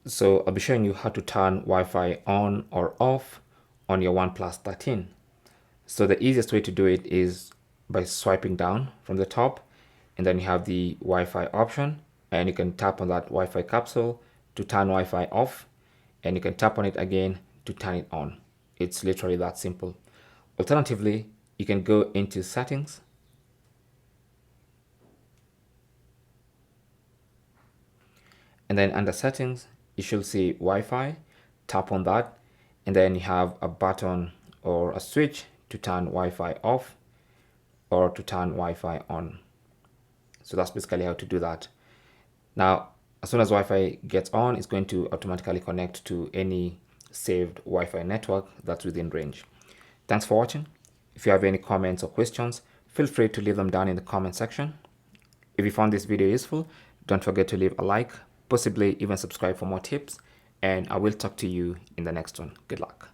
So I'll be showing you how to turn Wi-Fi on or off on your OnePlus 13. So the easiest way to do it is by swiping down from the top, and then you have the Wi-Fi option, and you can tap on that Wi-Fi capsule to turn Wi-Fi off, and you can tap on it again to turn it on. It's literally that simple. Alternatively, you can go into settings, and then under settings you should see Wi-Fi. Tap on that, and then you have a button or a switch to turn Wi-Fi off or to turn Wi-Fi on. So that's basically how to do that. Now, as soon as Wi-Fi gets on, it's going to automatically connect to any saved Wi-Fi network that's within range. Thanks for watching. If you have any comments or questions, feel free to leave them down in the comment section. If you found this video useful, don't forget to leave a like, possibly even subscribe for more tips, and I will talk to you in the next one. Good luck.